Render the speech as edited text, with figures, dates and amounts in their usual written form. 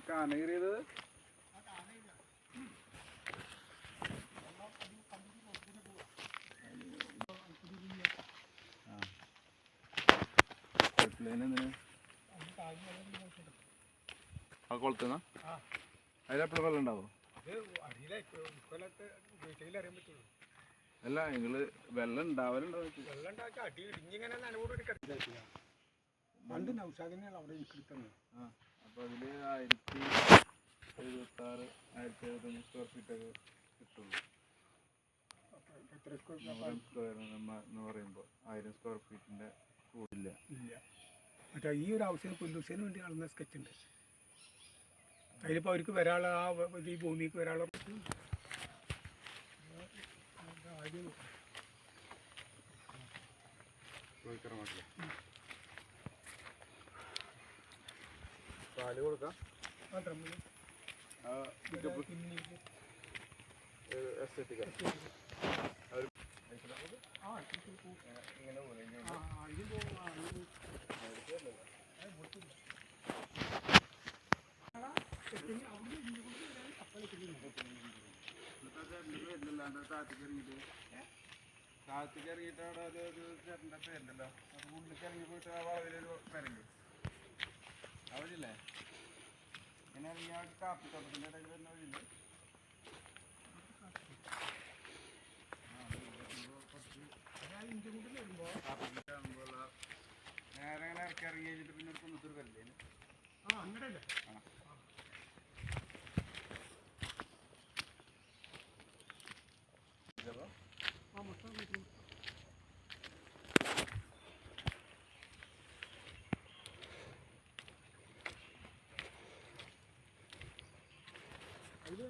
കാനകീറിയത് ആ കൊളത്തുന്ന അതിലെപ്പോഴും വെള്ളം ഉണ്ടാവോ? അല്ല നിങ്ങള് വെള്ളം ഉണ്ടാവലുണ്ടോ? പണ്ട് നൗഷാദിനെയാണ് അവിടെ കിട്ടുന്നത്. അപ്പൊ അതില് 1076 1075 സ്ക്വയർ ഫീറ്റ് ഒക്കെ കിട്ടുള്ളൂ. എന്ന് പറയുമ്പോൾ 1000 സ്ക്വയർ ഫീറ്റിന്റെ കൂടില്ല. മറ്റേ ഈ ഒരു ആവശ്യത്തിന് പൊല്യൂഷന് വേണ്ടി ആളുന്ന സ്കെച്ച് ഉണ്ട്. അതിലിപ്പോൾ അവർക്ക് വരാനുള്ള ഈ ഭൂമിക്ക് വരാനുള്ള പാല് കൊടുക്കാം. താഴത്തേക്ക് ഇറങ്ങിയിട്ട് അവിടെ ഒരു ചേട്ടൻ്റെ പേരുണ്ടല്ലോ, അത് ഉള്ളിലേക്ക് ഇറങ്ങി പോയിട്ട് ആ വളവിലൊരു പേരുണ്ട് അവരില്ലേ, ഇങ്ങനെ ഇറങ്ങി ആ കാപ്പിത്തോട്ടത്തിൻ്റെ ഇടയിൽ വരുന്ന വഴിയില്ലേ, നേരെ അങ്ങനെ ഇറക്കി ഇറങ്ങി കഴിഞ്ഞിട്ട് പിന്നെ ഒരു കുന്നത്തൂർ വരില്ലേ? അങ്ങനെയല്ലേ? ഇത്